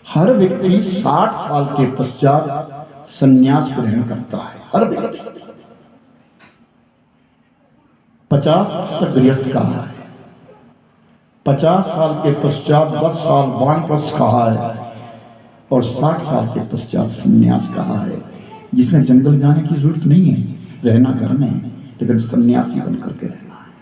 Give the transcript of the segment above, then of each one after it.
हर व्यक्ति 60 साल के पश्चात संन्यास ग्रहण करता है। हर व्यक्ति 50 तक गृहस्थ कहा है, 50 साल के पश्चात 10 साल वानप्रस्थ कहा है और 60 साल के पश्चात संन्यास कहा है। जिसने जंगल जाने की जरूरत नहीं है, रहना घर में है, लेकिन सन्यासी बन करके रहना है।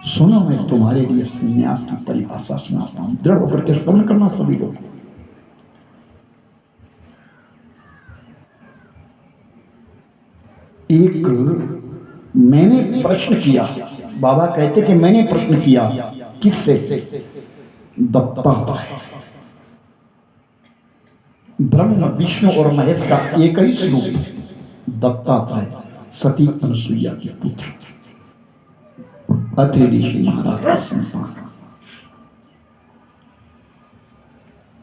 सुनो, मैं तुम्हारे लिए संन्यास की परिभाषा सुनाता हूं, दृढ़ होकर के श्रवण करना सभी लोग। एक मैंने प्रश्न किया, बाबा कहते कि मैंने प्रश्न किया, किससे? दत्तात्रेय। ब्रह्म विष्णु और महेश का एक ही स्वरूप दत्तात्रेय, सती अनुसुईया के पुत्र, अत्रि ऋषि महाराज का संतान।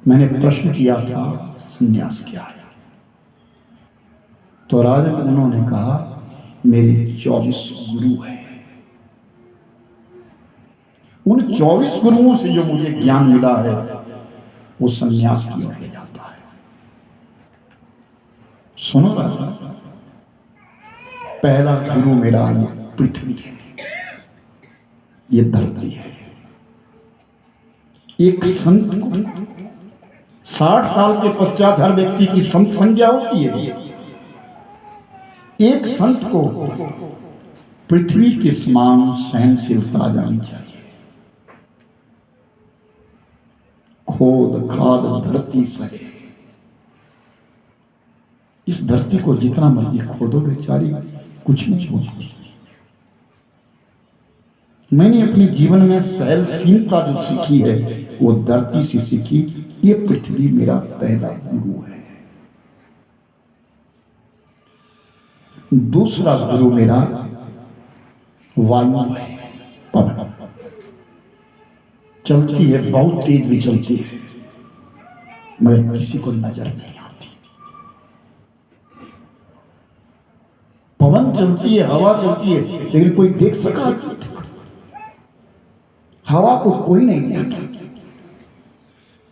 मैंने प्रश्न किया था संन्यास क्या है, तो राजन उन्होंने कहा मेरे 24 गुरु हैं, उन 24 गुरुओं से जो मुझे ज्ञान मिला है वो संन्यास की ओर ले जाता है। सुनो राजा, पहला गुरु मेरा ये पृथ्वी है, ये धरती है। एक संत को 60 साल के पश्चात हर व्यक्ति की संत संज्ञा होती है। एक संत को पृथ्वी के समान सहनशीलता जानी चाहिए। खोद खाद धरती सहे, इस धरती को जितना मर्जी खोदो बेचारी कुछ नहीं छोड़ती। मैंने अपने जीवन में सहनशीलता जो सीखी है वो धरती से सीखी। ये पृथ्वी मेरा पहला गुरु है। दूसरा गुरु मेरा वायु है, पवन। चलती है, बहुत तेज भी चलती है, मगर किसी को नजर नहीं आती। पवन चलती है, हवा चलती है, लेकिन कोई देख सका? हवा को कोई नहीं देखता।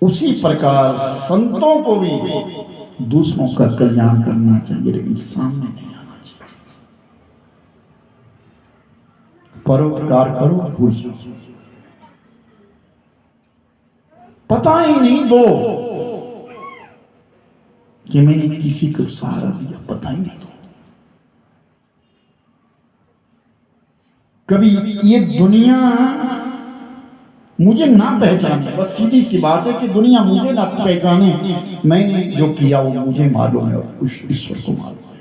उसी प्रकार संतों को भी दूसरों का कल्याण करना चाहिए, लेकिन सामने नहीं आना चाहिए। परोपकार करो, भूल जाओ, पता ही नहीं दो कि मैंने किसी को सहारा दिया, पता ही नहीं दो। कभी ये दुनिया मुझे ना पहचाने, बस सीधी सी बात है कि दुनिया मुझे ना पहचाने, मैंने जो किया वो मुझे मालूम है और उस ईश्वर को मालूम है।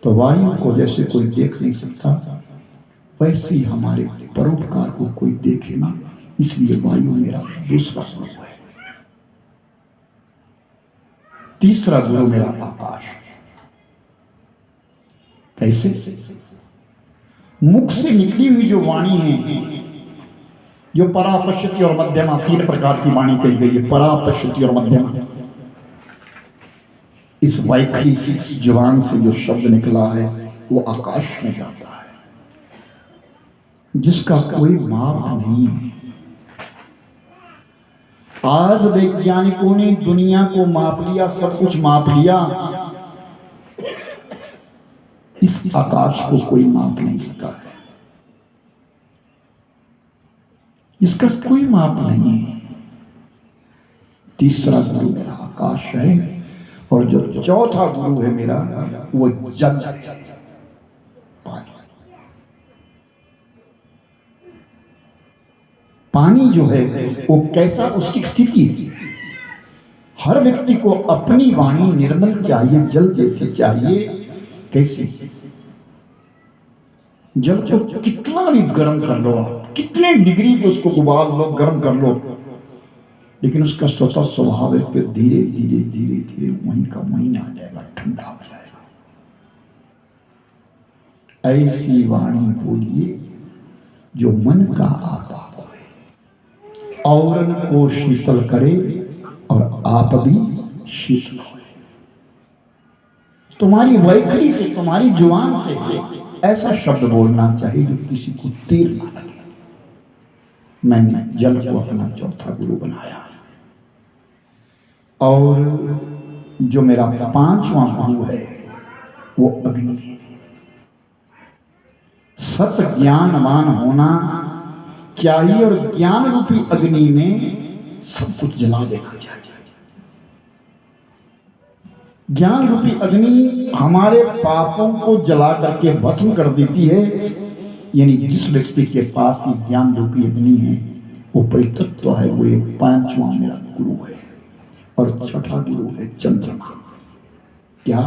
तो वायु को जैसे कोई देख नहीं सकता, वैसे ही हमारे परोपकार को कोई देखे ना, इसलिए वायु मेरा दूसरा गुरु है। तीसरा गुरु मेरा आकाश। कैसे? मुख से निकली हुई जो वाणी है, जो परापश्यति और मध्यमा, 3 प्रकार की वाणी कही गई है, परापश्यति और मध्यमा। इस वैखरी से जुबान से जो शब्द निकला है वो आकाश में जाता है, जिसका कोई माप नहीं है। आज वैज्ञानिकों ने दुनिया को माप लिया, सब कुछ माप लिया, इस आकाश को कोई माप नहीं सका है। इसका कोई माप नहीं है। तीसरा गुरु मेरा आकाश है, और जो चौथा गुरु है मेरा वो जल है, पानी जो है वो कैसा, उसकी स्थिति है। हर व्यक्ति को अपनी वाणी निर्मल चाहिए, जल जैसी चाहिए। कैसे? जल को कितना भी गर्म कर लो आप, कितने डिग्री पे उसको उबाल लो, गर्म कर लो, लेकिन उसका स्वतः स्वभाव है कि धीरे धीरे धीरे धीरे वहीं का वहीं आ जाएगा, ठंडा हो जाएगा। ऐसी वाणी बोलिए जो मन का आभाव होए, औरन को शीतल करे और आप भी शीतल हो। तुम्हारी वैखरी से, तुम्हारी जुबान से ऐसा शब्द बोलना चाहिए जो किसी को तीर ना लगे, मैंने जल को अपना चौथा गुरु बनाया। और जो मेरा पांचवा गुरु है वो अग्नि है। सत ज्ञानवान होना चाहिए और ज्ञान रूपी अग्नि में सब कुछ जला देना चाहिए। ज्ञान रूपी अग्नि हमारे पापों को जला करके भस्म कर देती है। यानी जिस व्यक्ति के पास ही ज्ञान रूपी अग्नि है वो परितत्व है, वो ये पांचवा मेरा गुरु है। और छठा गुरु है चंद्रमा। क्या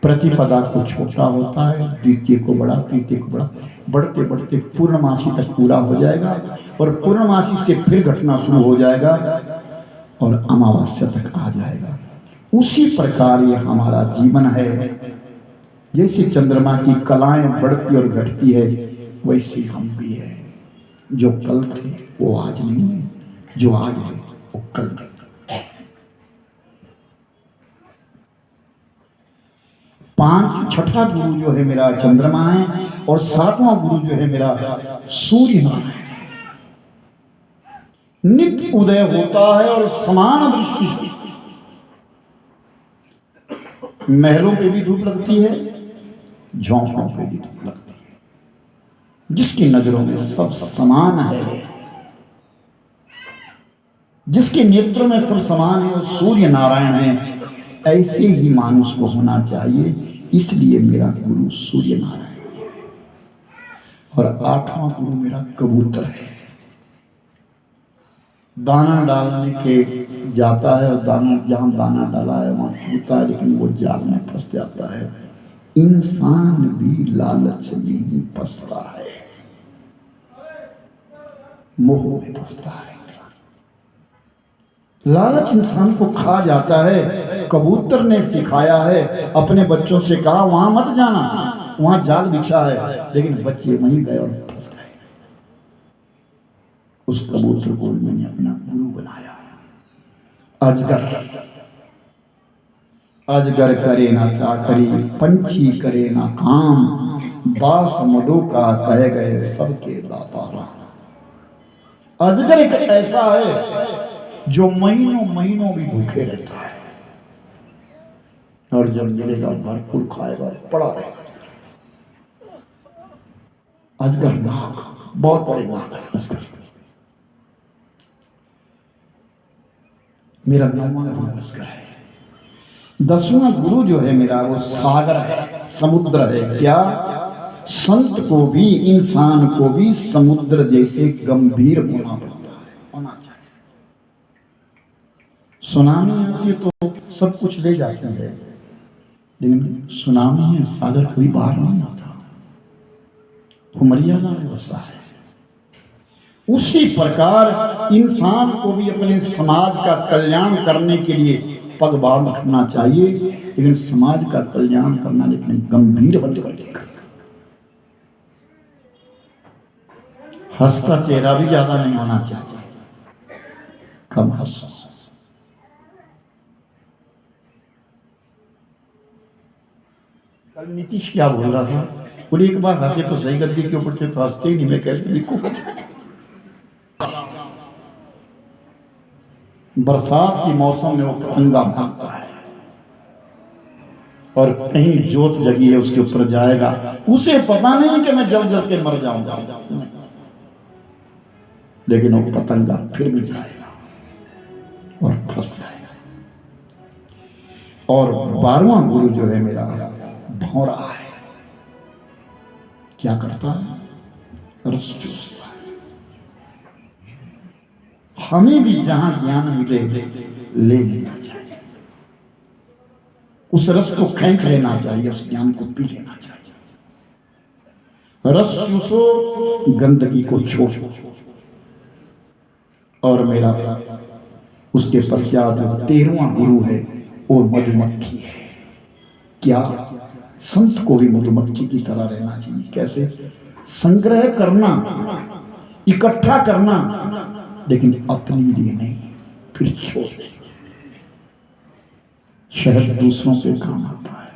प्रतिपदा को छोटा होता है, द्वितीय को बड़ा, तृतीय को बड़ा, बढ़ते बढ़ते पूर्णमासी तक पूरा हो जाएगा और पूर्णमासी से फिर घटना शुरू हो जाएगा और अमावस्या तक आ जाएगा। उसी प्रकार ये हमारा जीवन है। जैसे चंद्रमा की कलाएं बढ़ती और घटती है वैसे हम भी है। जो कल थे वो आज नहीं है, जो आज है वो कल नहीं। छठा गुरु जो है मेरा चंद्रमा है और सातवां गुरु जो है मेरा सूर्य है। नित्य उदय होता है और समान दृष्टि से महलों पे भी धूप लगती है, झोंपड़ों पे भी धूप लगती है। जिसकी नजरों में सब समान है, जिसके नेत्र में सब समान है, वो सूर्य नारायण है। ऐसे ही मानुष को होना चाहिए। इसलिए मेरा गुरु सूर्य नारायण है। और आठवां गुरु मेरा कबूतर है। दाना डालने के जाता है और दाना जहां दाना डाला है वहां छूता है, लेकिन वो जाल में फंस जाता है। इंसान भी लालच में ही फंसता है, मोह में फंसता है। लालच इंसान को खा जाता है। कबूतर ने सिखाया है, अपने बच्चों से कहा वहां मत जाना, वहां जाल बिछा है, लेकिन बच्चे वहीं गए और फंस गए। उस कबूतर को मैंने अपना गुरु बनाया। अजगर करे ना चाकरी, पंछी करे ना काम, बास मधु का कह गए सबके दाता। अजगर एक ऐसा है जो महीनों महीनों भी भूखे रहता है और जब मिलेगा भरपूर खाएगा, पड़ा रहेगा। अजगर नाग, बहुत बड़े नाग है अजगर। मेरा नौवां गुरु अजगर है। 10वां गुरु जो है मेरा वो सागर है, समुद्र है। क्या संत को भी, इंसान को भी समुद्र जैसे गंभीर होना पड़ता है, होना चाहिए। सुनामी आती है तो सब कुछ ले जाती है, लेकिन सुनामी है, सागर कोई बाहर नहीं आता, वो मर्यादा में बसा है। उसी प्रकार इंसान को भी अपने समाज का कल्याण करने के लिए पग बांध रखना चाहिए, लेकिन समाज का कल्याण करना लेकिन गंभीर बंद कर देगा। हंसता चेहरा भी ज्यादा नहीं होना चाहिए, कम हंसो। कल नीतीश क्या बोल रहा था, बोले एक बार हंसे तो सही, गद्दी के ऊपर थे तो हंसते ही नहीं, मैं कैसे लिखूंगा। बरसात के मौसम में वो पतंगा भागता है और कहीं जोत जगी है उसके ऊपर जाएगा, उसे पता नहीं कि मैं जल जल के मर जाऊंगा, लेकिन वो पतंगा फिर भी जाएगा और फंस जाएगा। और 12वां गुरु जो है मेरा भौरा है। क्या करता है? रस चूसता है। हमें भी जहां ज्ञान मिले ले लेना चाहिए, उस रस को खींच लेना चाहिए, उस ज्ञान को पी लेना चाहिए। रस चूसो, गंदगी को छोड़ो। और मेरा उसके पश्चात 13वां गुरु है वो मधुमक्खी है। क्या संत को भी मधुमक्खी की तरह रहना चाहिए। कैसे? संग्रह करना, इकट्ठा करना, लेकिन अपने लिए नहीं, फिर छोड़ दे। शहद दूसरों से काम आता है।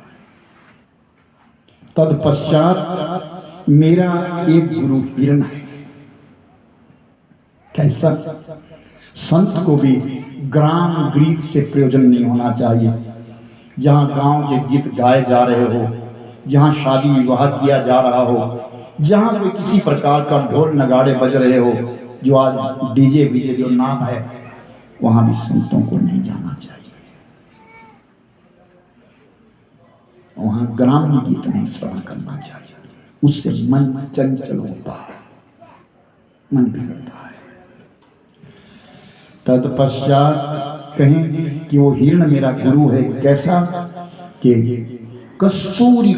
तत्पश्चात मेरा एक गुरु हिरण है। कैसा संत को भी ग्राम गीत से प्रयोजन नहीं होना चाहिए। जहाँ गांव के गीत गाए जा रहे हो, जहाँ शादी विवाह किया जा रहा हो, जहाँ कोई किसी प्रकार का ढोल नगाड़े बज रहे हो, जो आज डीजे बीजे जो नाम है, वहां भी संतों को नहीं जाना चाहिए। वहां ग्रामीण गीत नहीं श्रवण करना चाहिए, उससे मन चंचल होता है, मन बिगड़ता है। तत्पश्चात कहें कि वो हिरण मेरा गुरु है। कैसा कि कस्तूरी